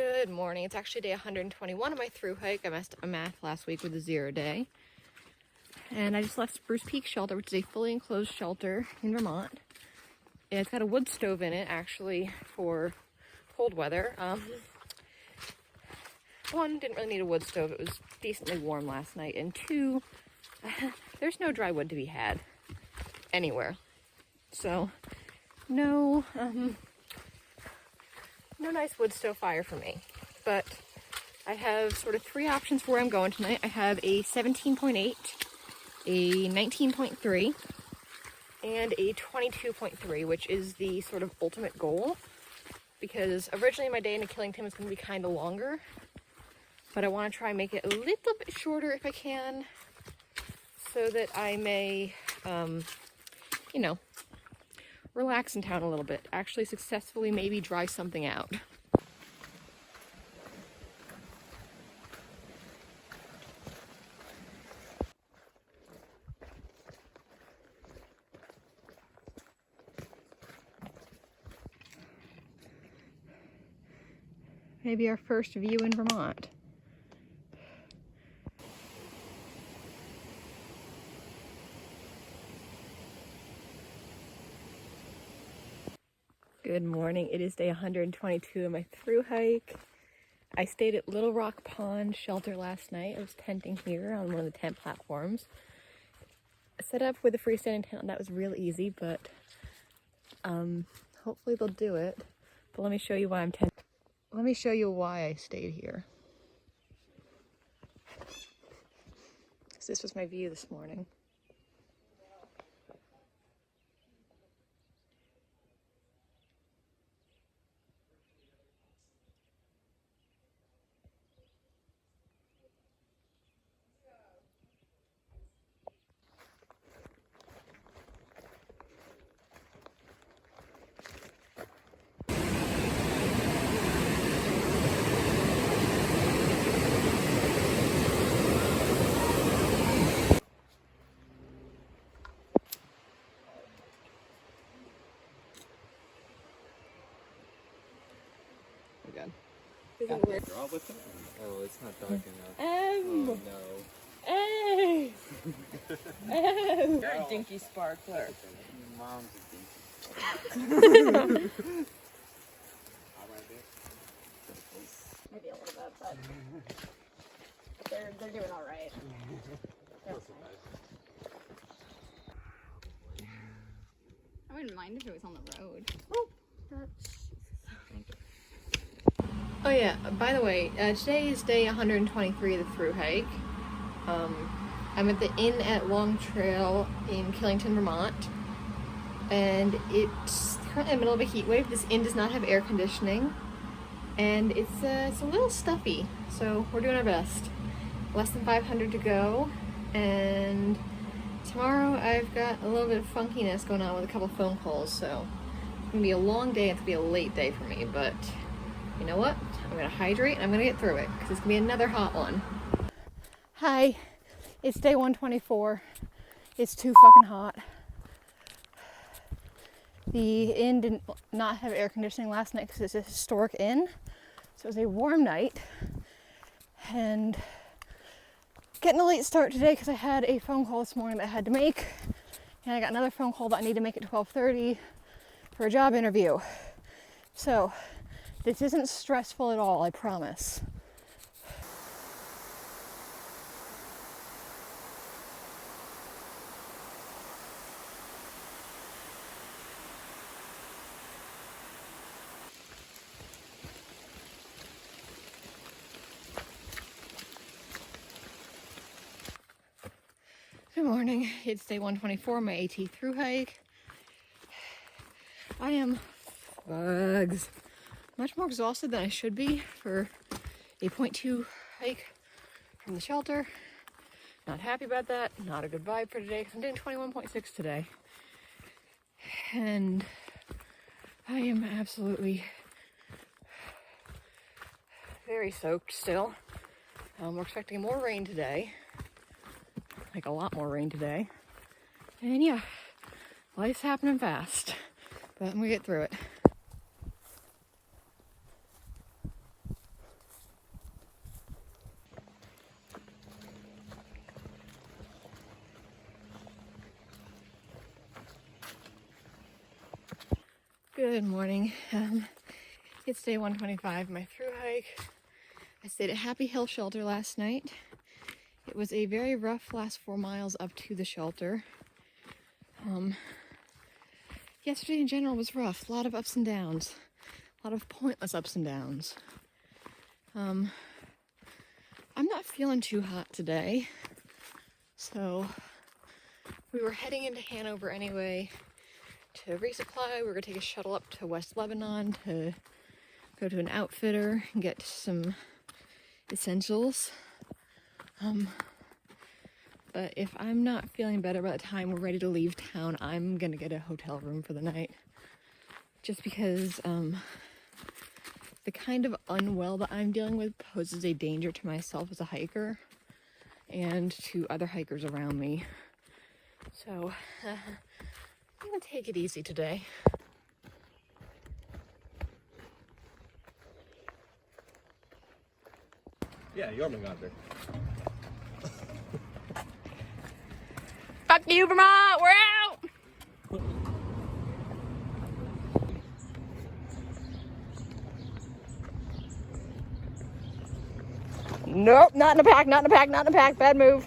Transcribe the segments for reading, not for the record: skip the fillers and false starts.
Good morning. It's actually day 121 of my through hike. I messed up my math last week with a 0 day. And I just left Spruce Peak Shelter, which is a fully enclosed shelter in Vermont. And it's got a wood stove in it, actually, for cold weather. One, didn't really need a wood stove. It was decently warm last night. And two, there's no dry wood to be had anywhere. So, no nice wood stove fire for me. But I have sort of three options for where I'm going tonight. I have a 17.8, a 19.3, and a 22.3, which is the sort of ultimate goal. Because originally my day into Killington was going to be kind of longer. But I want to try and make it a little bit shorter if I can. So that I may, relax in town a little bit. Actually successfully maybe dry something out. Maybe our first view in Vermont. Good morning. It is day 122 of my through hike. I stayed at Little Rock Pond Shelter last night. I was tenting here on one of the tent platforms. I set up with a freestanding tent, and that was real easy, but hopefully they'll do it. But let me show you why I'm tenting. Let me show you why I stayed here. So this was my view this morning. Got the draw with it? Oh, it's not dark enough. Oh no. Hey! You're a dinky sparkler. Mom's a dinky. Maybe a little bit, but they're doing all right. I wouldn't mind if it was on the road. Oh, Oh yeah, by the way, today is day 123 of the through hike. I'm at the Inn at Long Trail in Killington, Vermont. And it's currently in the middle of a heat wave. This inn does not have air conditioning. And it's a little stuffy, so we're doing our best. Less than 500 to go. And tomorrow I've got a little bit of funkiness going on with a couple phone calls, so it's gonna be a long day. It's gonna be a late day for me, but you know what? I'm gonna hydrate and I'm gonna get through it because it's gonna be another hot one. Hi, it's day 124. It's too fucking hot. The inn did not have air conditioning last night because it's a historic inn. So it was a warm night. And getting a late start today because I had a phone call this morning that I had to make. And I got another phone call that I need to make at 12:30 for a job interview. So this isn't stressful at all, I promise. Good morning. It's day 124, my AT through hike. I am much more exhausted than I should be for a 0.2 hike from the shelter. Not happy about that. Not a good vibe for today because I'm doing 21.6 today. And I am absolutely very soaked still. We're expecting more rain today. Like a lot more rain today. And yeah, life's happening fast. But I'm gonna get through it. Good morning. It's day 125 of my through hike. I stayed at Happy Hill Shelter last night. It was a very rough last 4 miles up to the shelter. Yesterday in general was rough. A lot of ups and downs. A lot of pointless ups and downs. I'm not feeling too hot today. So we were heading into Hanover anyway to resupply. We were going to take a shuttle up to West Lebanon to go to an outfitter and get some essentials. But if I'm not feeling better by the time we're ready to leave town, I'm going to get a hotel room for the night. Just because the kind of unwell that I'm dealing with poses a danger to myself as a hiker and to other hikers around me. So I'm going to take it easy today. Yeah, Jormungandr. Fuck you, Vermont! We're out! Nope, not in a pack, not in a pack, not in a pack. Bad move.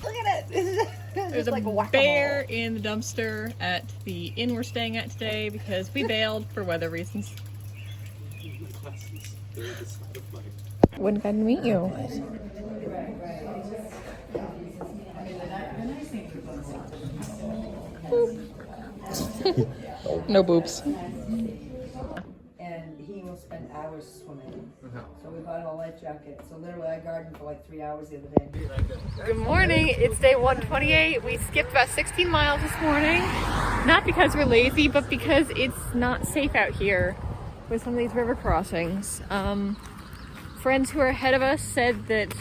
Look at it! There's like a bear in the dumpster at the inn we're staying at today because we bailed for weather reasons. Wouldn't got to meet you. No boobs. And he will spend hours swimming. So we bought a life jacket. So literally I gardened for like 3 hours the other day. Good morning. It's day 128. We skipped about 16 miles this morning. Not because we're lazy, but because it's not safe out here with some of these river crossings. Friends who are ahead of us said that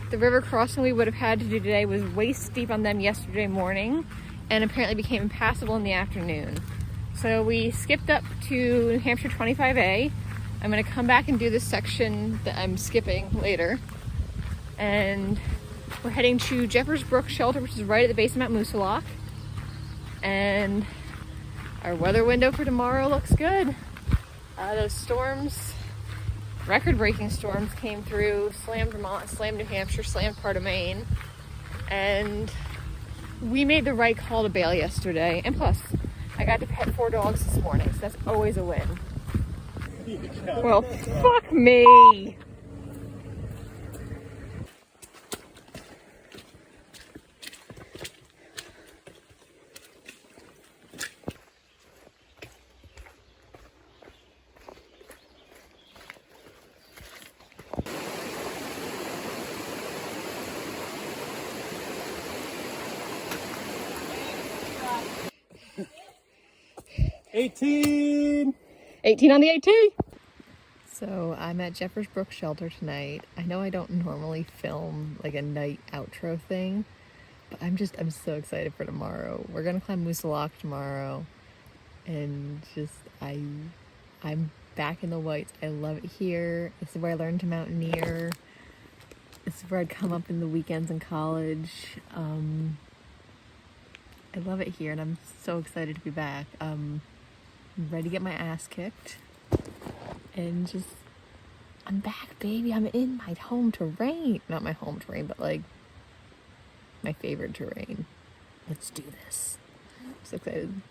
the river crossing we would have had to do today was waist deep on them yesterday morning and apparently became impassable in the afternoon. So we skipped up to New Hampshire 25A. I'm going to come back and do this section that I'm skipping later. And we're heading to Jeffers Brook Shelter, which is right at the base of Mount Moosilauke. And our weather window for tomorrow looks good. Those storms, record-breaking storms came through, slammed Vermont, slammed New Hampshire, slammed part of Maine. And we made the right call to bail yesterday. And plus, I got to pet 4 dogs this morning, so that's always a win. Well, fuck me! $18 on the AT! So I'm at Jeffers Brook Shelter tonight. I know I don't normally film like a night outro thing, but I'm so excited for tomorrow. We're gonna climb Moosilauke tomorrow, and I'm back in the Whites. I love it here. This is where I learned to mountaineer. This is where I'd come up in the weekends in college. I love it here, and I'm so excited to be back. I'm ready to get my ass kicked. And I'm back, baby. I'm in my home terrain. Not my home terrain, but like my favorite terrain. Let's do this. I'm so excited.